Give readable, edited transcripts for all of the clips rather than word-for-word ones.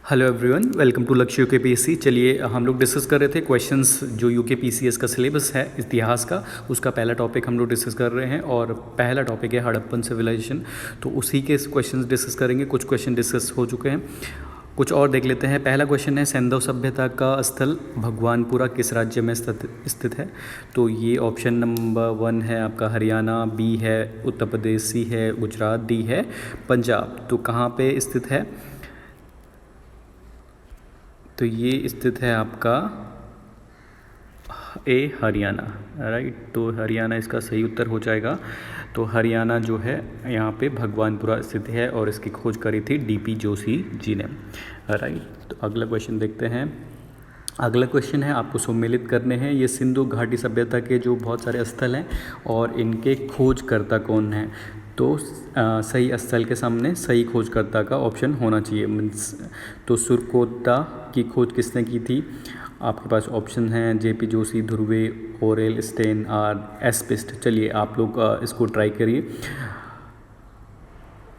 Hello everyone, welcome to लक्ष्य UKPSC. चलिए हम लोग डिस्कस कर रहे थे क्वेश्चंस जो यूकेपीसीएस का सिलेबस है इतिहास का, उसका पहला टॉपिक हम लोग डिस्कस कर रहे हैं और पहला टॉपिक है हड़प्पन सिविलाइजेशन। तो उसी के क्वेश्चंस डिस्कस करेंगे। कुछ क्वेश्चन डिस्कस हो चुके हैं, कुछ और देख लेते हैं। पहला क्वेश्चन है सैंधव सभ्यता का स्थल भगवानपुरा किस राज्य में स्थित है? तो ये ऑप्शन नंबर 1 है आपका हरियाणा, बी है उत्तर प्रदेश, सी है गुजरात, डी है पंजाब। तो कहाँ पे स्थित है? तो ये स्थित है आपका हरियाणा, राइट। तो हरियाणा इसका सही उत्तर हो जाएगा। तो हरियाणा जो है यहाँ पे भगवानपुरा स्थित है और इसकी खोज करी थी डीपी जोशी जी ने, राइट। तो अगला क्वेश्चन देखते हैं। अगला क्वेश्चन है आपको सम्मिलित करने हैं ये सिंधु घाटी सभ्यता के जो बहुत सारे स्थल हैं और इनके खोजकर्ता कौन हैं। तो सही स्थल के सामने सही खोजकर्ता का ऑप्शन होना चाहिए। मीन्स तो सुरकोता की खोज किसने की थी? आपके पास ऑप्शन हैं JP Joshi, Dhruve, Aurel Stein और एस्पिस्ट। चलिए आप लोग इसको ट्राई करिए।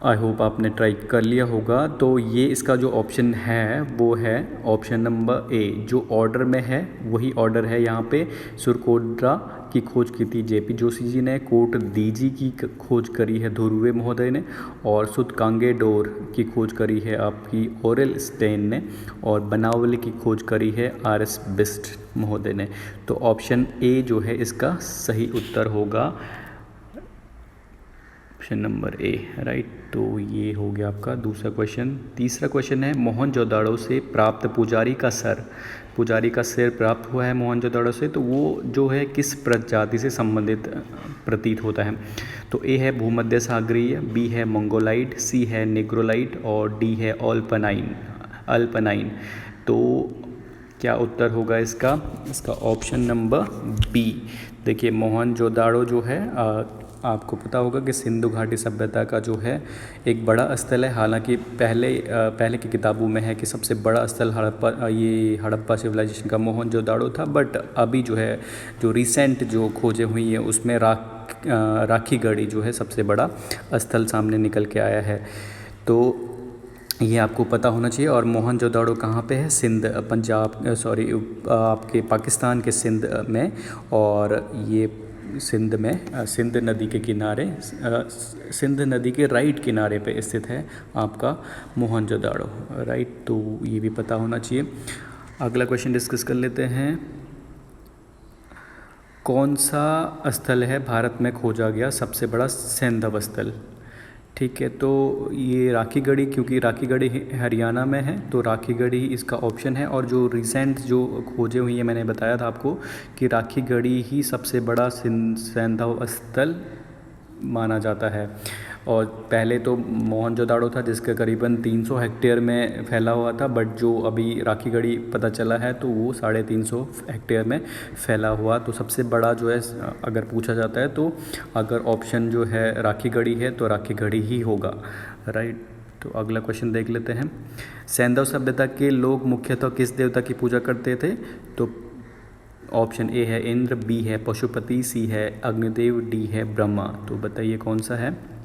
आई होप आपने ट्राई कर लिया होगा। तो ये इसका जो ऑप्शन है वो है ऑप्शन नंबर ए। जो ऑर्डर में है वही ऑर्डर है यहाँ पे। सुरकोड्रा की खोज की थी जेपी जोशी जी ने, कोट दीजी की खोज करी है ध्रुवे महोदय ने, और सुतकांगेडोर की खोज करी है आपकी ओरेल स्टेन ने, और बनावली की खोज करी है आर.एस. बिस्ट महोदय ने। तो ऑप्शन ए जो है इसका सही उत्तर होगा, ऑप्शन नंबर ए, राइट। तो ये हो गया आपका दूसरा क्वेश्चन। तीसरा क्वेश्चन है मोहनजोदाड़ो से प्राप्त पुजारी का सिर प्राप्त हुआ है मोहनजोदाड़ो से, तो वो जो है किस प्रजाति से संबंधित प्रतीत होता है? तो ए है भूमध्य सागरीय, बी है मंगोलाइट, सी है निग्रोलाइट और डी है अल्पनाइन। तो क्या उत्तर होगा इसका ऑप्शन नंबर बी। देखिए मोहनजोदाड़ो जो है आपको पता होगा कि सिंधु घाटी सभ्यता का जो है एक बड़ा स्थल है। हालांकि पहले की किताबों में है कि सबसे बड़ा स्थल हड़प्पा सिविलाइजेशन का मोहनजोदाड़ो था, बट अभी जो है जो रिसेंट जो खोजें हुई हैं उसमें राखीगढ़ी जो है सबसे बड़ा स्थल सामने निकल के आया है। तो ये आपको पता होना चाहिए। और मोहनजोदाड़ो कहाँ पे है? आपके पाकिस्तान के सिंध में, और ये सिंध नदी के किनारे, सिंध नदी के राइट किनारे पे स्थित है आपका मोहनजोदाड़ो, राइट। तो ये भी पता होना चाहिए। अगला क्वेश्चन डिस्कस कर लेते हैं। कौन सा स्थल है भारत में खोजा गया सबसे बड़ा सैंधव स्थल? ठीक है, तो ये राखीगढ़ी, क्योंकि राखीगढ़ी हरियाणा में है तो राखीगढ़ी इसका ऑप्शन है। और जो रिसेंट जो खोजें हुई है मैंने बताया था आपको कि राखीगढ़ी ही सबसे बड़ा सैंधव स्थल माना जाता है। और पहले तो मोहनजोदाड़ो था जिसका करीबन 300 हेक्टेयर में फैला हुआ था, बट जो अभी राखीगढ़ी पता चला है तो वो 350 हेक्टेयर में फैला हुआ। तो सबसे बड़ा जो है अगर पूछा जाता है तो अगर ऑप्शन जो है राखीगढ़ी है तो राखीगढ़ी ही होगा, राइट। तो अगला क्वेश्चन देख लेते हैं। सैंधव सभ्यता के लोग मुख्यतः किस देवता की पूजा करते थे? तो ऑप्शन ए है इंद्र, बी है पशुपति, सी है अग्निदेव, डी है ब्रह्मा। तो बताइए कौन सा है?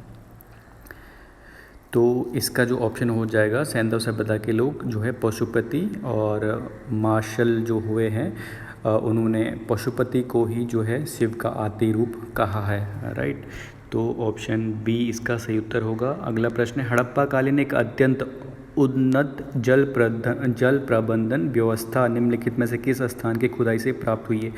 तो इसका जो ऑप्शन हो जाएगा सैंधव सभ्यता के लोग जो है पशुपति, और मार्शल जो हुए हैं उन्होंने पशुपति को ही जो है शिव का आदि रूप कहा है, राइट। तो ऑप्शन बी इसका सही उत्तर होगा। अगला प्रश्न है हड़प्पा कालीन एक अत्यंत उन्नत जल प्रबंधन व्यवस्था निम्नलिखित में से किस स्थान की खुदाई से प्राप्त हुई है?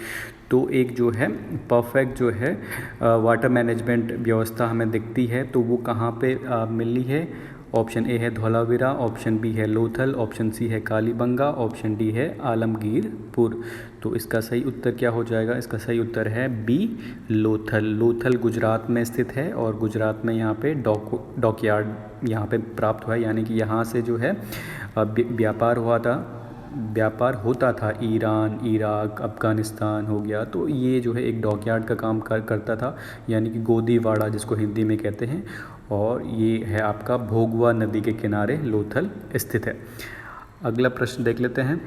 तो एक जो है परफेक्ट जो है वाटर मैनेजमेंट व्यवस्था हमें दिखती है, तो वो कहाँ पे मिली है? ऑप्शन ए है धौलावीरा, ऑप्शन बी है लोथल, ऑप्शन सी है कालीबंगा, ऑप्शन डी है आलमगीरपुर। तो इसका सही उत्तर क्या हो जाएगा? इसका सही उत्तर है बी लोथल गुजरात में स्थित है, और गुजरात में यहाँ पे डॉकयार्ड यहाँ पे प्राप्त हुआ है, यानी कि यहाँ से जो है व्यापार होता था ईरान, इराक, अफ़गानिस्तान हो गया। तो ये जो है एक डॉकयार्ड का काम करता था, यानी कि गोदीवाड़ा जिसको हिंदी में कहते हैं, और ये है आपका भोगवा नदी के किनारे लोथल स्थित है। अगला प्रश्न देख लेते हैं।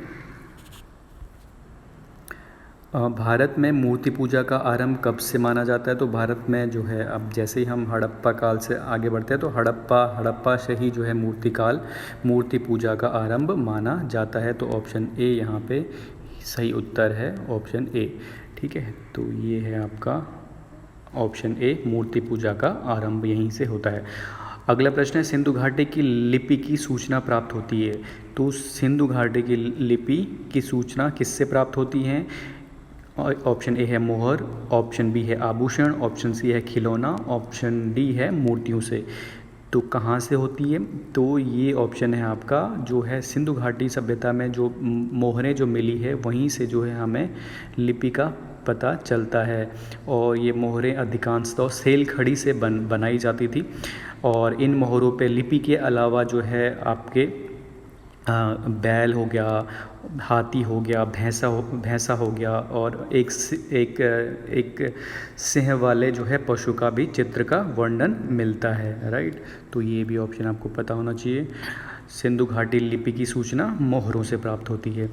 भारत में मूर्ति पूजा का आरंभ कब से माना जाता है? तो भारत में जो है, अब जैसे ही हम हड़प्पा काल से आगे बढ़ते हैं तो हड़प्पा से ही जो है मूर्ति पूजा का आरंभ माना जाता है। तो ऑप्शन ए यहाँ पे सही उत्तर है, ऑप्शन ए। ठीक है, तो ये है आपका ऑप्शन ए, मूर्ति पूजा का आरंभ यहीं से होता है। अगला प्रश्न है, सिंधु घाटी की लिपि की सूचना प्राप्त होती है। तो सिंधु घाटी की लिपि की सूचना किससे प्राप्त होती है? ऑप्शन ए है मोहर, ऑप्शन बी है आभूषण, ऑप्शन सी है खिलौना, ऑप्शन डी है मूर्तियों से। तो कहाँ से होती है? तो ये ऑप्शन है आपका, जो है सिंधु घाटी सभ्यता में जो मोहरें जो मिली है वहीं से जो है हमें लिपि का पता चलता है। और ये मोहरें अधिकांशतः सेल खड़ी से बनाई जाती थी। और इन मोहरों पे लिपि के अलावा जो है आपके बैल हो गया, हाथी हो गया, भैंसा हो गया, और एक सिंह वाले जो है पशु का भी चित्र का वर्णन मिलता है। राइट, तो ये भी ऑप्शन आपको पता होना चाहिए। सिंधु घाटी लिपि की सूचना मोहरों से प्राप्त होती है।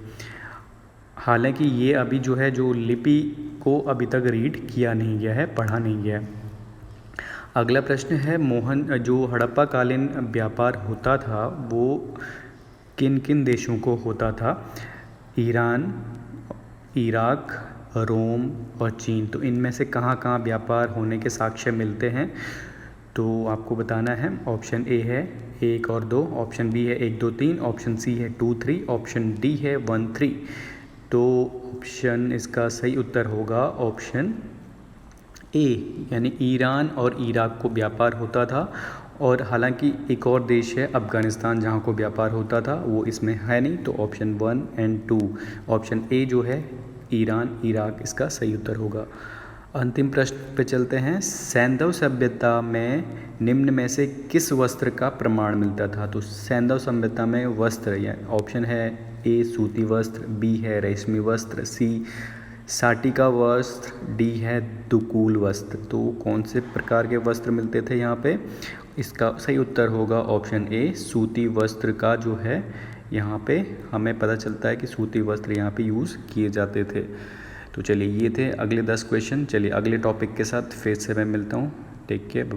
हालांकि ये अभी जो है, जो लिपि को अभी तक रीड किया नहीं गया है, पढ़ा नहीं गया है। अगला प्रश्न है, जो हड़प्पा कालीन व्यापार होता था वो किन किन देशों को होता था? ईरान, इराक, रोम और चीन। तो इनमें से कहाँ कहाँ व्यापार होने के साक्ष्य मिलते हैं? तो आपको बताना है। ऑप्शन ए है 1 और 2, ऑप्शन बी है 1 2 3, ऑप्शन सी है 2 3, ऑप्शन डी है 1 3। तो ऑप्शन इसका सही उत्तर होगा ऑप्शन ए, यानी ईरान और इराक को व्यापार होता था। और हालांकि एक और देश है अफ़गानिस्तान जहाँ को व्यापार होता था, वो इसमें है नहीं। तो ऑप्शन 1 और 2, ऑप्शन ए जो है ईरान इराक, इसका सही उत्तर होगा। अंतिम प्रश्न पे चलते हैं। सैंधव सभ्यता में निम्न में से किस वस्त्र का प्रमाण मिलता था? तो सैंधव सभ्यता में वस्त्र, या ऑप्शन है ए सूती वस्त्र, बी है रेशमी वस्त्र, सी साटिका वस्त्र, डी है दुकूल वस्त्र। तो कौन से प्रकार के वस्त्र मिलते थे यहाँ पे? इसका सही उत्तर होगा ऑप्शन ए, सूती वस्त्र का जो है यहाँ पे हमें पता चलता है कि सूती वस्त्र यहाँ पे यूज़ किए जाते थे। तो चलिए, ये थे अगले 10 क्वेश्चन। चलिए अगले टॉपिक के साथ फिर से मैं मिलता हूँ। Take care.